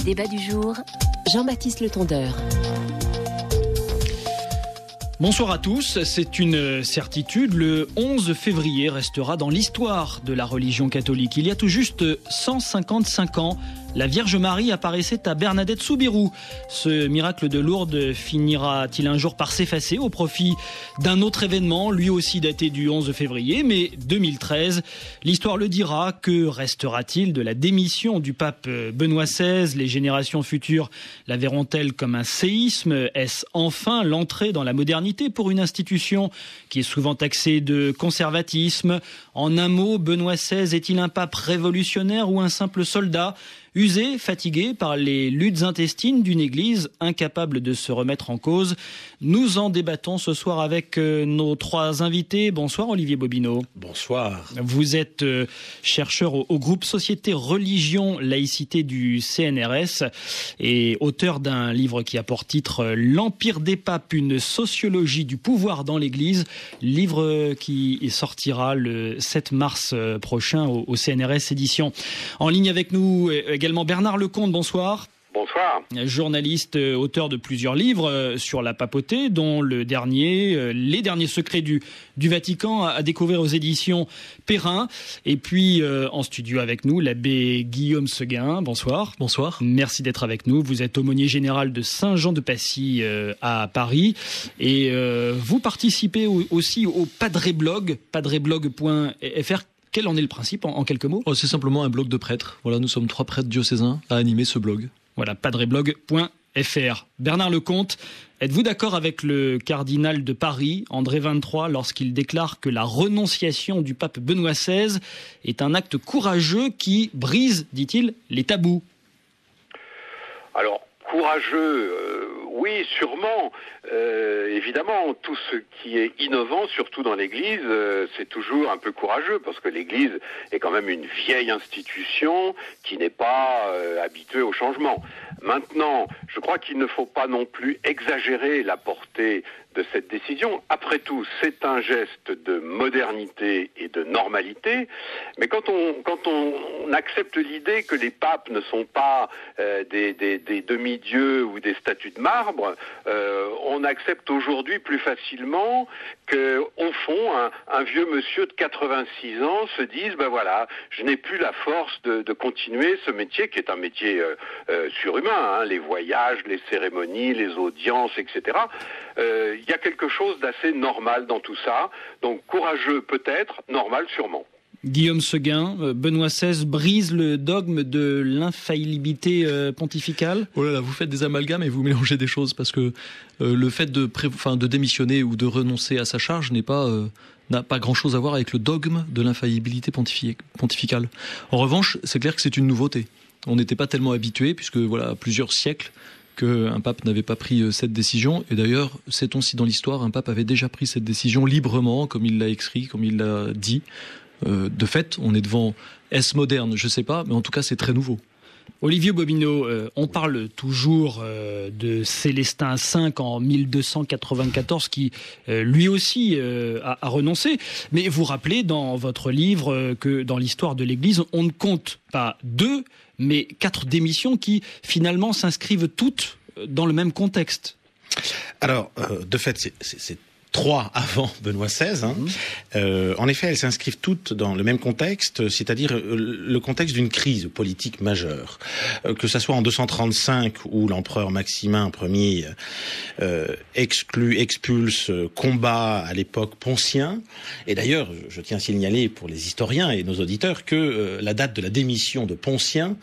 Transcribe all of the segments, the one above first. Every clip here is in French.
Le débat du jour, Jean-Baptiste Le Tondeur. Bonsoir à tous, c'est une certitude, le 11 février restera dans l'histoire de la religion catholique. Il y a tout juste 155 ans, la Vierge Marie apparaissait à Bernadette Soubirous. Ce miracle de Lourdes finira-t-il un jour par s'effacer au profit d'un autre événement, lui aussi daté du 11 février, mais 2013. L'histoire le dira, que restera-t-il de la démission du pape Benoît XVI? Les générations futures la verront-elles comme un séisme? Est-ce enfin l'entrée dans la modernité pour une institution qui est souvent taxée de conservatisme? En un mot, Benoît XVI est-il un pape révolutionnaire ou un simple soldat usé, fatigué par les luttes intestines d'une église incapable de se remettre en cause? Nous en débattons ce soir avec nos trois invités. Bonsoir Olivier Bobineau. Bonsoir. Vous êtes chercheur au groupe Société, Religion, Laïcité du CNRS et auteur d'un livre qui a pour titre L'Empire des papes, une sociologie du pouvoir dans l'église, livre qui sortira le 7 mars prochain au CNRS édition. En ligne avec nous également Bernard Lecomte, bonsoir. Bonsoir. Journaliste, auteur de plusieurs livres sur la papauté, dont le dernier, Les derniers secrets du Vatican, à découvrir aux éditions Perrin. Et puis en studio avec nous, l'abbé Guillaume Seguin. Bonsoir. Bonsoir. Merci d'être avec nous. Vous êtes aumônier général de Saint-Jean-de-Passy à Paris. Et vous participez aussi au Padreblog, padreblog.fr. Quel en est le principe en quelques mots ? C'est simplement un blog de prêtres. Voilà, nous sommes 3 prêtres diocésains à animer ce blog. Voilà, padreblog.fr. Bernard Lecomte, êtes-vous d'accord avec le cardinal de Paris, André XXIII, lorsqu'il déclare que la renonciation du pape Benoît XVI est un acte courageux qui brise, dit-il, les tabous ? Alors, courageux, oui, sûrement. Évidemment, tout ce qui est innovant, surtout dans l'Église, c'est toujours un peu courageux, parce que l'Église est quand même une vieille institution qui n'est pas habituée au changement. Maintenant, je crois qu'il ne faut pas non plus exagérer la portée de cette décision. Après tout, c'est un geste de modernité et de normalité, mais quand on accepte l'idée que les papes ne sont pas des demi-dieux ou des statues de marbre, on accepte aujourd'hui plus facilement que, au fond, un vieux monsieur de 86 ans se dise, ben voilà, je n'ai plus la force de continuer ce métier qui est un métier surhumain, hein, les voyages, les cérémonies, les audiences, etc. Il y a quelque chose d'assez normal dans tout ça. Donc courageux peut-être, normal sûrement. Guillaume Seguin, Benoît XVI brise le dogme de l'infaillibilité pontificale. Oh là là, vous faites des amalgames et vous mélangez des choses, parce que le fait de démissionner ou de renoncer à sa charge n'a pas grand-chose à voir avec le dogme de l'infaillibilité pontificale. En revanche, c'est clair que c'est une nouveauté. On n'était pas tellement habitué, puisque voilà, plusieurs siècles qu'un pape n'avait pas pris cette décision. Et d'ailleurs, sait-on si dans l'histoire, un pape avait déjà pris cette décision librement, comme il l'a écrit, comme il l'a dit. De fait, on est devant, est-ce moderne? Je ne sais pas, mais en tout cas, c'est très nouveau. Olivier Bobineau, on parle toujours de Célestin V en 1294 qui lui aussi a renoncé. Mais vous rappelez dans votre livre que dans l'histoire de l'Église, on ne compte pas 2, mais 4 démissions qui finalement s'inscrivent toutes dans le même contexte. Alors, de fait, c'est 3 avant Benoît XVI. En effet, elles s'inscrivent toutes dans le même contexte, c'est-à-dire le contexte d'une crise politique majeure. Que ça soit en 235, où l'empereur Maximin Ier expulse, combat à l'époque Poncien. Et d'ailleurs, je tiens à signaler pour les historiens et nos auditeurs que la date de la démission de Poncien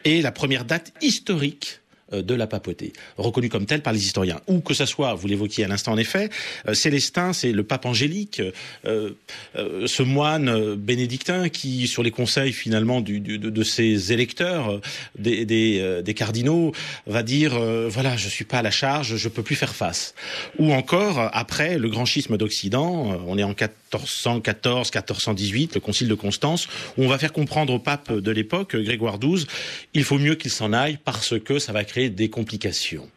est la première date historique de la papauté, reconnue comme telle par les historiens. Ou que ça soit, vous l'évoquiez à l'instant en effet, Célestin, c'est le pape angélique, ce moine bénédictin qui, sur les conseils finalement de ses électeurs, des cardinaux, va dire voilà, je suis pas à la charge, je peux plus faire face. Ou encore, après le grand schisme d'Occident, on est en 1414, 1418, le concile de Constance, où on va faire comprendre au pape de l'époque, Grégoire XII, il faut mieux qu'il s'en aille parce que ça va créer des complications.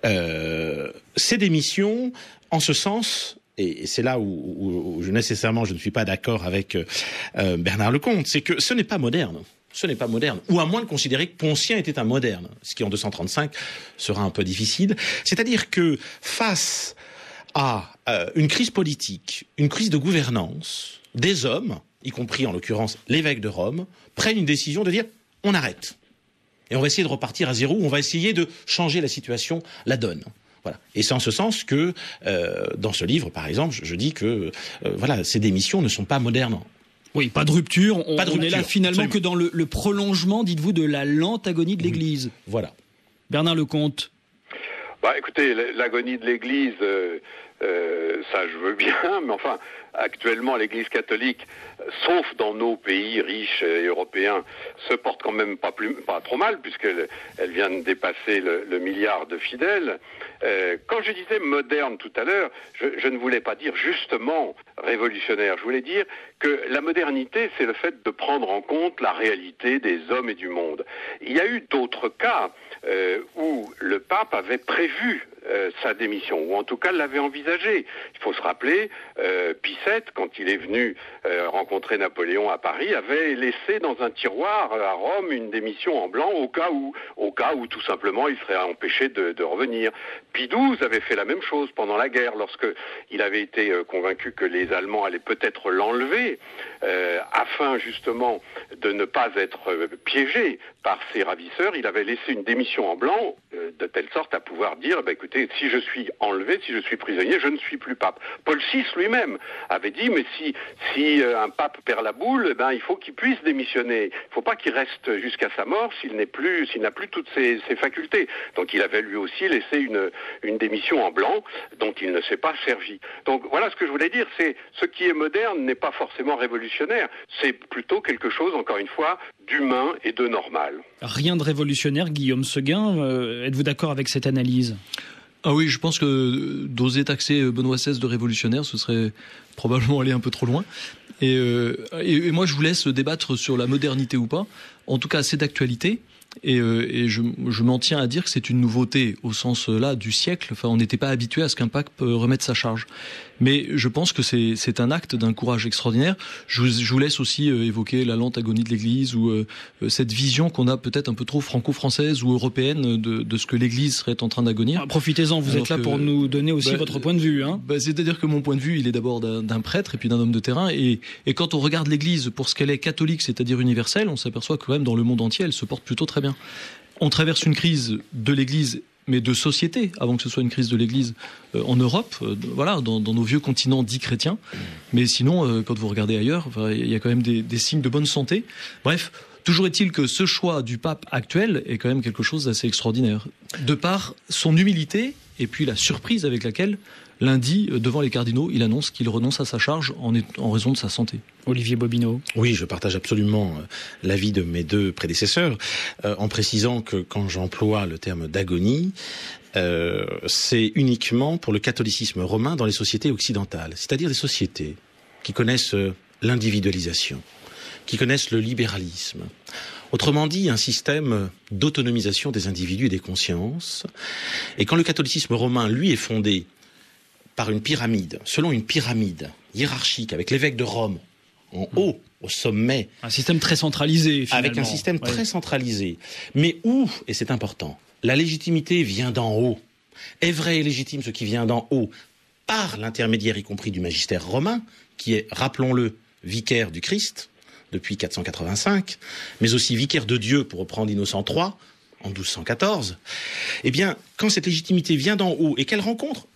Ces démissions, en ce sens, et c'est là où nécessairement je ne suis pas d'accord avec Bernard Lecomte, c'est que ce n'est pas moderne. ce n'est pas moderne. Ou à moins de considérer que Poncien était un moderne, ce qui en 235 sera un peu difficile. C'est-à-dire que face à une crise politique, une crise de gouvernance, des hommes, y compris en l'occurrence l'évêque de Rome, prennent une décision de dire on arrête. Et on va essayer de repartir à zéro, on va essayer de changer la situation, la donne. Voilà. Et c'est en ce sens que, dans ce livre, par exemple, je dis que voilà, ces démissions ne sont pas modernes. Oui, pas de rupture. On est là finalement absolument. que dans le prolongement, dites-vous, de la lente agonie de l'Église. Voilà. Bernard Lecomte. Écoutez, l'agonie de l'Église, ça je veux bien, mais enfin, actuellement l'Église catholique, sauf dans nos pays riches et européens, se porte quand même pas trop mal, puisqu'elle vient de dépasser le milliard de fidèles. Quand je disais moderne tout à l'heure, je ne voulais pas dire justement révolutionnaire, je voulais dire que la modernité, c'est le fait de prendre en compte la réalité des hommes et du monde. Il y a eu d'autres cas où le pape avait prévu sa démission, ou en tout cas l'avait envisagé. Il faut se rappeler, Pie VII, quand il est venu rencontrer Napoléon à Paris, avait laissé dans un tiroir à Rome une démission en blanc au cas où tout simplement il serait empêché de revenir. Pie XII avait fait la même chose pendant la guerre, lorsque il avait été convaincu que les Allemands allaient peut-être l'enlever, afin justement de ne pas être piégé par ses ravisseurs. Il avait laissé une démission en blanc, de telle sorte à pouvoir dire, écoutez, si je suis enlevé, si je suis prisonnier, je ne suis plus pape. Paul VI lui-même avait dit, mais si un pape perd la boule, il faut qu'il puisse démissionner. Il ne faut pas qu'il reste jusqu'à sa mort s'il n'a plus toutes ses facultés. Donc il avait lui aussi laissé une démission en blanc dont il ne s'est pas servi. Donc voilà ce que je voulais dire, c'est ce qui est moderne n'est pas forcément révolutionnaire, c'est plutôt quelque chose, encore une fois, d'humain et de normal. Rien de révolutionnaire, Guillaume Seguin. Êtes-vous d'accord avec cette analyse ? Ah oui, je pense que d'oser taxer Benoît XVI de révolutionnaire, ce serait probablement aller un peu trop loin. Et moi, je vous laisse débattre sur la modernité ou pas. En tout cas, c'est d'actualité. Et je m'en tiens à dire que c'est une nouveauté au sens là du siècle. Enfin, on n'était pas habitué à ce qu'un pape remette sa charge. Mais je pense que c'est un acte d'un courage extraordinaire. Je vous laisse aussi évoquer la lente agonie de l'Église ou cette vision qu'on a peut-être un peu trop franco-française ou européenne de ce que l'Église serait en train d'agonir. Profitez-en, vous êtes là pour nous donner aussi votre point de vue. C'est-à-dire que mon point de vue, il est d'abord d'un prêtre et puis d'un homme de terrain. Et quand on regarde l'Église pour ce qu'elle est catholique, c'est-à-dire universelle, on s'aperçoit que quand même dans le monde entier, elle se porte plutôt très bien. On traverse une crise de l'Église, mais de société, avant que ce soit une crise de l'Église en Europe, voilà, dans nos vieux continents dits chrétiens. Mais sinon, quand vous regardez ailleurs, il y a quand même des signes de bonne santé. Bref, toujours est-il que ce choix du pape actuel est quand même quelque chose d'assez extraordinaire. De par son humilité et puis la surprise avec laquelle, lundi, devant les cardinaux, il annonce qu'il renonce à sa charge en raison de sa santé. Olivier Bobineau. Oui, je partage absolument l'avis de mes deux prédécesseurs, en précisant que quand j'emploie le terme d'agonie, c'est uniquement pour le catholicisme romain dans les sociétés occidentales, c'est-à-dire des sociétés qui connaissent l'individualisation, qui connaissent le libéralisme. Autrement dit, un système d'autonomisation des individus et des consciences. Et quand le catholicisme romain, lui, est fondé par une pyramide, selon une pyramide hiérarchique, avec l'évêque de Rome en haut, au sommet. Un système très centralisé, finalement. Avec un système très centralisé. Mais où, et c'est important, la légitimité vient d'en haut. Est vrai et légitime ce qui vient d'en haut, par l'intermédiaire y compris du magistère romain, qui est, rappelons-le, vicaire du Christ, depuis 485, mais aussi vicaire de Dieu, pour reprendre Innocent III, en 1214. Eh bien, quand cette légitimité vient d'en haut et qu'elle rencontre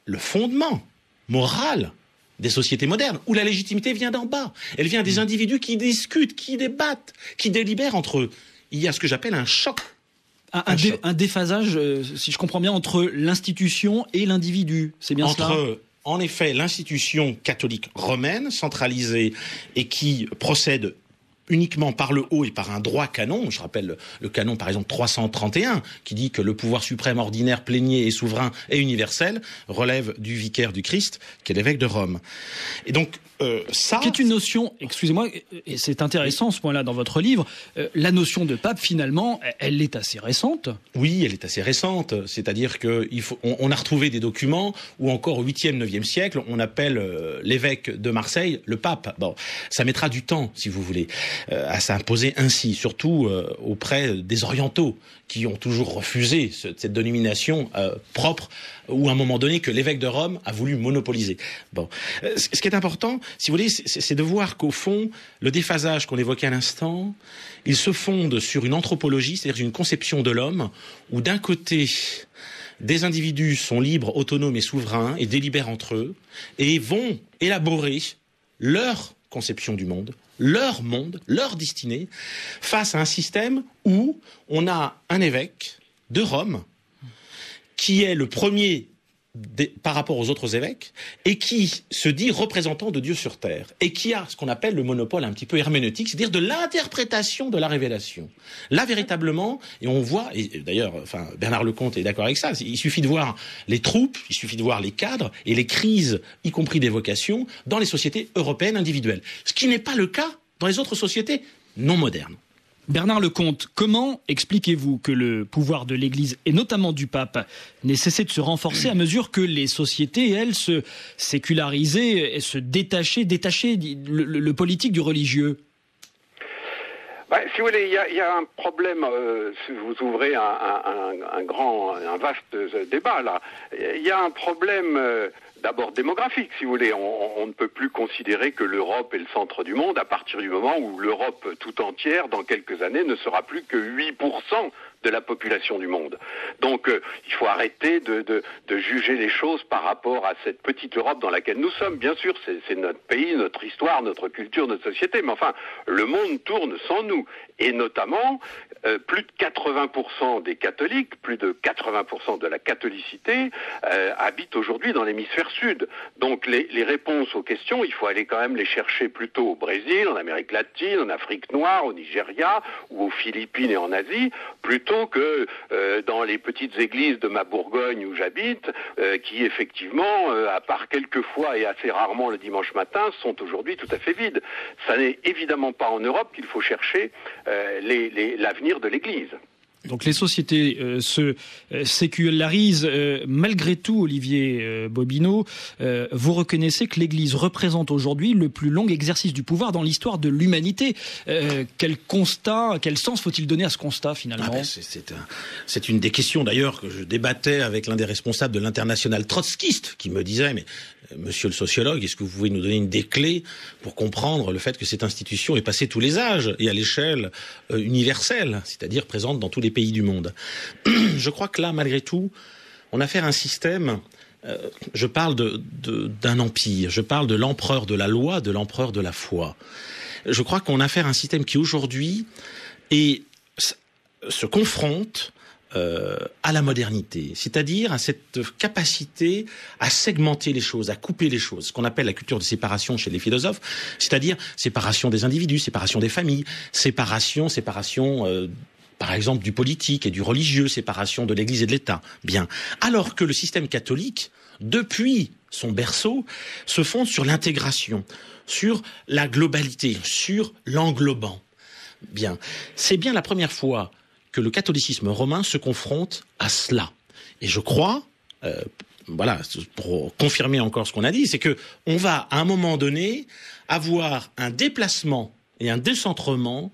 le fondement moral des sociétés modernes, où la légitimité vient d'en bas. Elle vient des individus qui discutent, qui débattent, qui délibèrent entre eux. Il y a ce que j'appelle un choc. Un déphasage, si je comprends bien, entre l'institution et l'individu. C'est bien cela ? En effet, l'institution catholique romaine, centralisée et qui procède uniquement par le haut et par un droit canon, je rappelle le canon par exemple 331, qui dit que le pouvoir suprême ordinaire, plénier et souverain et universel relève du vicaire du Christ, qui est l'évêque de Rome. Et donc ça... Qui est une notion, excusez-moi, et c'est intéressant ce point-là dans votre livre, la notion de pape finalement, elle est assez récente. Oui, elle est assez récente, c'est-à-dire qu'on a retrouvé des documents où encore au 8e, 9e siècle, on appelle l'évêque de Marseille le pape. Bon, ça mettra du temps si vous voulez. à s'imposer ainsi, surtout auprès des orientaux qui ont toujours refusé cette dénomination propre ou à un moment donné que l'évêque de Rome a voulu monopoliser. Bon, ce qui est important, si vous voulez, c'est de voir qu'au fond, le déphasage qu'on évoquait à l'instant, il se fonde sur une anthropologie, c'est-à-dire une conception de l'homme, où d'un côté, des individus sont libres, autonomes et souverains et délibèrent entre eux et vont élaborer leur conception du monde, leur destinée, face à un système où on a un évêque de Rome qui est le premier par rapport aux autres évêques, et qui se dit représentant de Dieu sur terre, et qui a ce qu'on appelle le monopole un petit peu herméneutique, c'est-à-dire de l'interprétation de la révélation. Là, véritablement, et on voit, et d'ailleurs, Bernard Lecomte est d'accord avec ça, il suffit de voir les troupes, il suffit de voir les cadres, et les crises, y compris des vocations, dans les sociétés européennes individuelles. Ce qui n'est pas le cas dans les autres sociétés non modernes. Bernard Lecomte, comment expliquez-vous que le pouvoir de l'Église, et notamment du pape, n'ait cessé de se renforcer à mesure que les sociétés, elles, se sécularisaient et se détachaient le politique du religieux ? Si vous voulez, il y a un problème, si vous ouvrez un vaste débat là, il y a un problème d'abord démographique, si vous voulez. On ne peut plus considérer que l'Europe est le centre du monde à partir du moment où l'Europe tout entière, dans quelques années, ne sera plus que 8% de la population du monde. Donc il faut arrêter de juger les choses par rapport à cette petite Europe dans laquelle nous sommes. Bien sûr, c'est notre pays, notre histoire, notre culture, notre société, mais enfin, le monde tourne sans nous. Et notamment, plus de 80% des catholiques, plus de 80% de la catholicité habitent aujourd'hui dans l'hémisphère sud. Donc les réponses aux questions, il faut aller quand même les chercher plutôt au Brésil, en Amérique latine, en Afrique noire, au Nigeria ou aux Philippines et en Asie, plutôt que dans les petites églises de ma Bourgogne où j'habite, qui effectivement, à part quelques fois et assez rarement le dimanche matin, sont aujourd'hui tout à fait vides. Ça n'est évidemment pas en Europe qu'il faut chercher l'avenir de l'Église. Donc les sociétés se sécularisent. Malgré tout, Olivier Bobineau, vous reconnaissez que l'Église représente aujourd'hui le plus long exercice du pouvoir dans l'histoire de l'humanité. Quel sens faut-il donner à ce constat finalement ? C'est une des questions d'ailleurs que je débattais avec l'un des responsables de l'international trotskiste qui me disait « Mais monsieur le sociologue, est-ce que vous pouvez nous donner une des clés pour comprendre le fait que cette institution est passée tous les âges et à l'échelle universelle, c'est-à-dire présente dans tous les pays du monde ?» Je crois que là, malgré tout, on a affaire à un système, je parle d'un empire, je parle de l'empereur de la loi, de l'empereur de la foi. Je crois qu'on a affaire à un système qui aujourd'hui se confronte à la modernité, c'est-à-dire à cette capacité à segmenter les choses, à couper les choses, ce qu'on appelle la culture de séparation chez les philosophes, c'est-à-dire séparation des individus, séparation des familles, séparation par exemple du politique et du religieux, séparation de l'Église et de l'État. Bien. Alors que le système catholique, depuis son berceau, se fonde sur l'intégration, sur la globalité, sur l'englobant. Bien. C'est bien la première fois que le catholicisme romain se confronte à cela. Et je crois, pour confirmer encore ce qu'on a dit, c'est que on va à un moment donné avoir un déplacement et un décentrement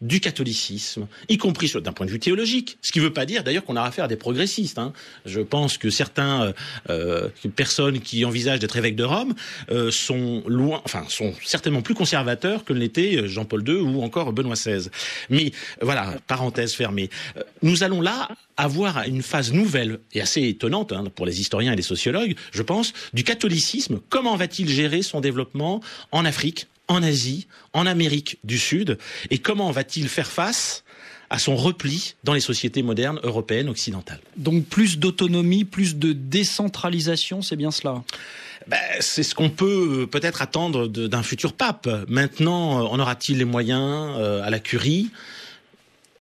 du catholicisme, y compris d'un point de vue théologique. Ce qui ne veut pas dire d'ailleurs qu'on a affaire à des progressistes. Je pense que certaines personnes qui envisagent d'être évêques de Rome sont certainement plus conservateurs que l'était Jean-Paul II ou encore Benoît XVI. Mais voilà, parenthèse fermée. Nous allons là avoir une phase nouvelle et assez étonnante pour les historiens et les sociologues, je pense, du catholicisme. Comment va-t-il gérer son développement en Afrique, en Asie, en Amérique du Sud, et comment va-t-il faire face à son repli dans les sociétés modernes européennes occidentales ? Donc plus d'autonomie, plus de décentralisation, c'est bien cela ? C'est ce qu'on peut peut-être attendre d'un futur pape. Maintenant, en aura-t-il les moyens à la curie ?